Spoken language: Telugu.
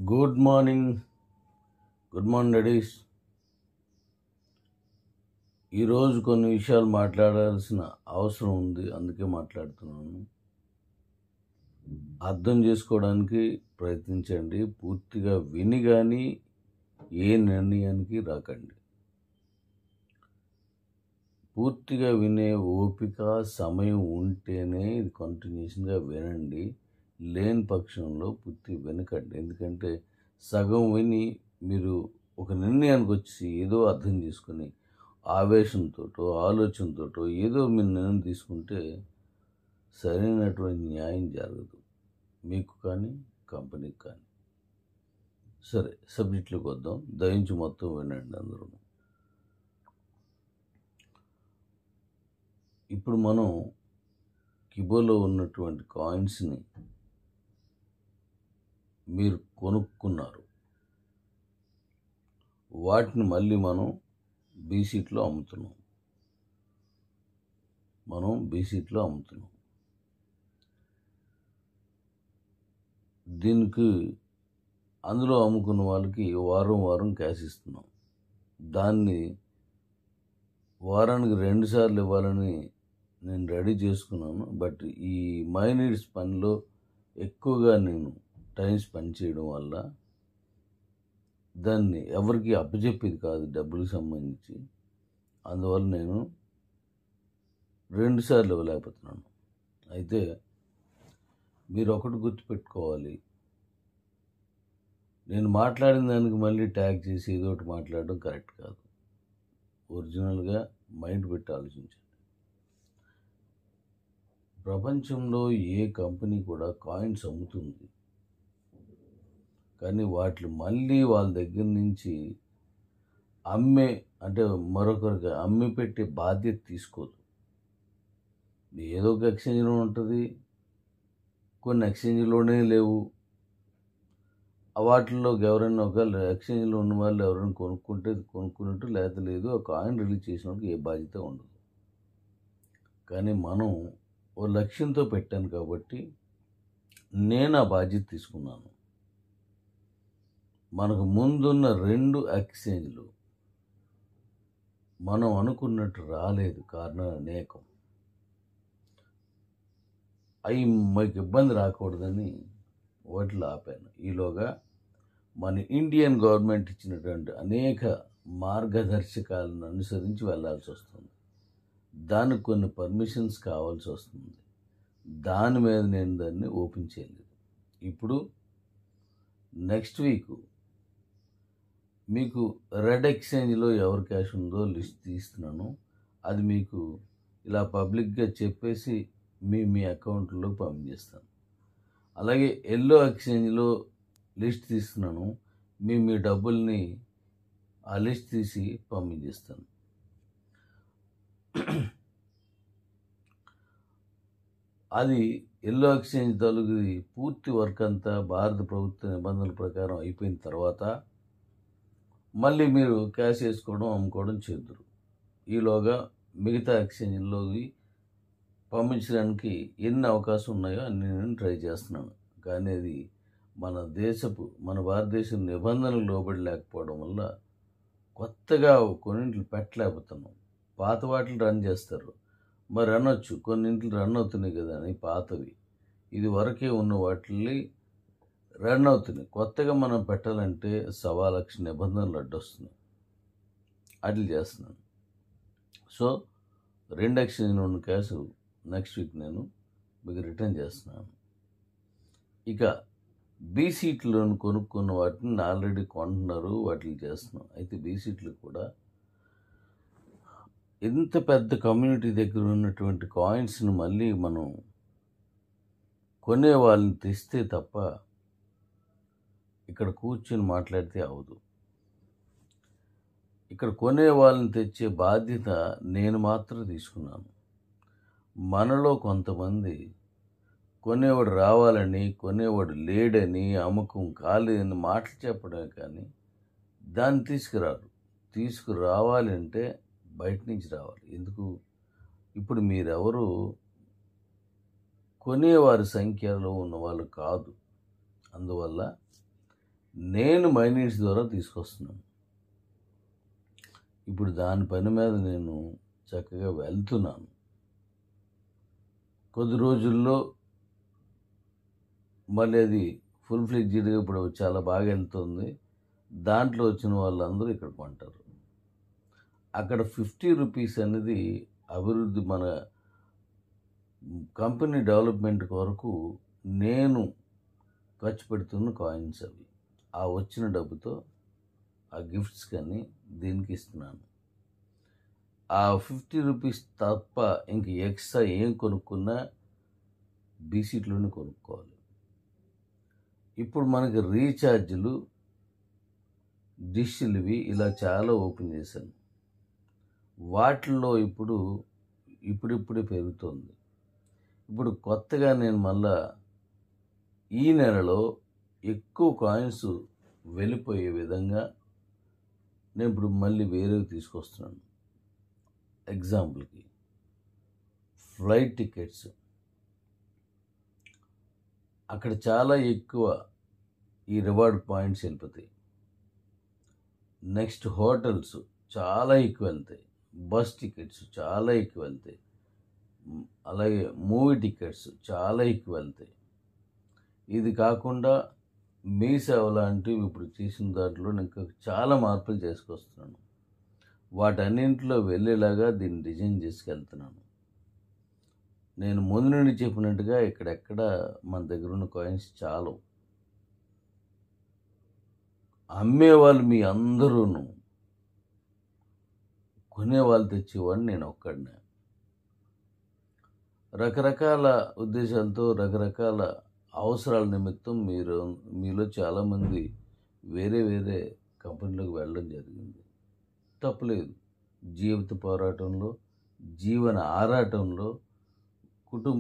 Good morning. Good morning daddy's. ఈరోజు కొన్ని విషయాలు మాట్లాడాల్సిన అవసరం ఉంది, అందుకే మాట్లాడుతున్నాను. అర్థం చేసుకోవడానికి ప్రయత్నించండి. పూర్తిగా విని కానీ ఏ నిర్ణయానికి రాకండి. పూర్తిగా వినే ఓపిక సమయం ఉంటేనే ఇది కంటిన్యూషన్గా వినండి. లేని పక్షంలో పూర్తి వెనకండి. ఎందుకంటే సగం విని మీరు ఒక నిర్ణయానికి వచ్చి ఏదో అర్థం చేసుకొని ఆవేశంతో ఆలోచనతో ఏదో మీరు నిర్ణయం తీసుకుంటే సరైనటువంటి న్యాయం జరగదు, మీకు కానీ కంపెనీకి కానీ. సరే, సబ్జెక్టులకు వద్దాం. దయించి మొత్తం వినండి అందరూ. ఇప్పుడు మనం కిబోలో ఉన్నటువంటి కాయిన్స్ని మీరు కొనుక్కున్నారు. వాటిని మళ్ళీ మనం బీసీట్లో అమ్ముతున్నాం. దీనికి అందులో అమ్ముకున్న వాళ్ళకి వారం క్యాష్ ఇస్తున్నాం. దాన్ని వారానికి 2 సార్లు ఇవ్వాలని నేను రెడీ చేసుకున్నాను. బట్ ఈ మై నీడ్స్ పనిలో ఎక్కువగా నేను టైం స్పెండ్ చేయడం వల్ల దాన్ని ఎవరికి అప్పచెప్పేది కాదు డబ్బులకు సంబంధించి. అందువల్ల నేను 2 సార్లు ఇవ్వలేకపోతున్నాను. అయితే మీరు ఒకటి గుర్తుపెట్టుకోవాలి, నేను మాట్లాడిన దానికి మళ్ళీ ట్యాగ్ చేసి ఏదో ఒకటి మాట్లాడడం కరెక్ట్ కాదు. ఒరిజినల్గా మైండ్ పెట్టి ఆలోచించండి. ప్రపంచంలో ఏ కంపెనీ కూడా కాయిన్స్ అమ్ముతుంది, కానీ వాటిని మళ్ళీ వాళ్ళ దగ్గర నుంచి మరొకరికి అమ్మి పెట్టే బాధ్యత తీసుకోదు. ఏదో ఒక ఎక్స్చేంజ్లో ఉంటుంది, కొన్ని ఎక్స్చేంజ్లోనే లేవు. వాటిల్లోకి ఎవరైనా ఒకవేళ ఎక్స్చేంజ్లో ఉన్న వాళ్ళు ఎవరైనా కొనుక్కున్నట్టు లేకపోతే లేదు. ఆ కాయిన్ రిలీజ్ చేసినప్పుడు ఏ బాధ్యత ఉండదు. కానీ మనం ఓ లక్ష్యంతో పెట్టాను కాబట్టి నేను ఆ బాధ్యత తీసుకున్నాను. మనకు ముందున్న 2 ఎక్స్చేంజ్లు మనం అనుకున్నట్టు రాలేదు, కారణాలు అనేకం. అవి మాకు ఇబ్బంది రాకూడదని వాటిలో ఆపాను. ఈలోగా మన ఇండియన్ గవర్నమెంట్ ఇచ్చినటువంటి అనేక మార్గదర్శకాలను అనుసరించి వెళ్ళాల్సి వస్తుంది. దానికి కొన్ని పర్మిషన్స్ కావాల్సి వస్తుంది. దాని మీద నేను దాన్ని ఓపెన్ చేయలేదు. ఇప్పుడు నెక్స్ట్ వీక్ మీకు రెడ్ ఎక్స్చేంజ్లో ఎవరి క్యాష్ ఉందో లిస్ట్ తీస్తున్నాను. అది మీకు ఇలా పబ్లిక్గా చెప్పేసి మీ అకౌంట్లో పంపించేస్తాను. అలాగే ఎల్లో ఎక్స్చేంజ్లో లిస్ట్ తీస్తున్నాను. మీ డబ్బుల్ని ఆ లిస్ట్ తీసి పంపించేస్తాను. అది ఎల్లో ఎక్స్చేంజ్ తాలూకుది పూర్తి వర్క్ అంతా భారత ప్రభుత్వ నిబంధనల ప్రకారం అయిపోయిన తర్వాత మళ్ళీ మీరు క్యాష్ వేసుకోవడం అమ్ముకోవడం చేద్దరు. ఈలోగా మిగతా ఎక్స్చేంజ్లోకి పంపించడానికి ఎన్ని అవకాశం ఉన్నాయో అన్ని నేను ట్రై చేస్తున్నాను. కానీ అది మన భారతదేశం నిబంధనలు లోబడి లేకపోవడం వల్ల కొత్తగా కొన్నింటిని పెట్టలేకపోతున్నాం. పాత వాటిని రన్ చేస్తారు, మరి అనొచ్చు కొన్నింటిని రన్ అవుతున్నాయి కదా అని పాతవి. ఇది వరకే ఉన్న వాటిని రన్ అవుతున్నాయి. కొత్తగా మనం పెట్టాలంటే 1,00,000 నిబంధనలు అడ్డొస్తున్నాయి. అట్లా చేస్తున్నాను. సో 2 ఎక్స్చేంజ్లో ఉన్న క్యాష్ నెక్స్ట్ వీక్ నేను మీకు రిటర్న్ చేస్తున్నాను. ఇక బీసీట్లో కొనుక్కున్న వాటిని ఆల్రెడీ కొంటున్నారు, వాటిని చేస్తున్నాం. అయితే బీసీట్లు కూడా ఎంత పెద్ద కమ్యూనిటీ దగ్గర ఉన్నటువంటి కాయిన్స్ని మళ్ళీ మనం కొనే వాళ్ళని తెస్తే తప్ప ఇక్కడ కూర్చొని మాట్లాడితే అవదు. ఇక్కడ కొనే వాళ్ళని తెచ్చే బాధ్యత నేను మాత్రం తీసుకున్నాను. మనలో కొంతమంది కొనేవాడు రావాలని, కొనేవాడు లేడని, అమ్మకం కాలేదని మాటలు చెప్పడమే కానీ దాన్ని తీసుకురావాలంటే బయట నుంచి రావాలి. ఎందుకు? ఇప్పుడు మీరెవరు కొనేవారి సంఖ్యలో ఉన్నవాళ్ళు కాదు. అందువల్ల నేను మైనీడ్స్ ద్వారా తీసుకొస్తున్నాను. ఇప్పుడు దాని పని మీద నేను చక్కగా వెళ్తున్నాను. కొద్ది రోజుల్లో మళ్ళీ అది ఫుల్ ఫ్లెడ్జ్డ్గా ఇప్పుడు చాలా బాగా వెళ్తుంది. దాంట్లో వచ్చిన వాళ్ళందరూ ఇక్కడ కొంటారు. అక్కడ 50 రూపీస్ అనేది అభివృద్ధి మన కంపెనీ డెవలప్మెంట్ కొరకు నేను ఖర్చు పెడుతున్న కాయిన్స్ అవి. ఆ వచ్చిన డబ్బుతో ఆ గిఫ్ట్స్ కానీ దీనికి ఇస్తున్నాను. ఆ 50 రూపీస్ తప్ప ఇంక ఎక్స్ట్రా ఏం కొనుక్కున్నా బీసీట్లోనే కొనుక్కోవాలి. ఇప్పుడు మనకి రీఛార్జ్లు, డిష్లువి ఇలా చాలా ఓపెన్ చేశాను. వాటిల్లో ఇప్పుడిప్పుడే పెరుగుతుంది. ఇప్పుడు కొత్తగా నేను మళ్ళా ఈ నెలలో ఎక్కువ కాయిన్స్ వెళ్ళిపోయే విధంగా నేను ఇప్పుడు మళ్ళీ వేరేవి తీసుకొస్తున్నాను. ఎగ్జాంపుల్కి ఫ్లైట్ టికెట్స్, అక్కడ చాలా ఎక్కువ ఈ రివార్డ్ పాయింట్స్ వెళ్ళిపోతాయి. నెక్స్ట్ హోటల్స్ చాలా ఎక్కువ వెళ్తాయి. బస్ టికెట్స్ చాలా ఎక్కువ వెళ్తాయి. అలాగే మూవీ టికెట్స్ చాలా ఎక్కువ వెళ్తాయి. ఇది కాకుండా మీ సేవ లాంటివి ఇప్పుడు చేసిన దాంట్లో ఇంకా చాలా మార్పులు చేసుకొస్తున్నాను. వాటన్నింటిలో వెళ్ళేలాగా దీన్ని డిజైన్ చేసుకెళ్తున్నాను. నేను ముందు నుండి చెప్పినట్టుగా ఇక్కడెక్కడ మన దగ్గర ఉన్న కాయిన్స్ చాలు. అమ్మేవాళ్ళు మీ అందరూను, కొనేవాళ్ళు తెచ్చేవాడిని నేను ఒక్కడినే. రకరకాల ఉద్దేశాలతో, రకరకాల అవసరాల నిమిత్తం మీలో చాలామంది వేరే వేరే కంపెనీలకు వెళ్ళడం జరిగింది. తప్పలేదు. జీవిత పోరాటంలో, జీవన ఆరాటంలో, కుటుంబ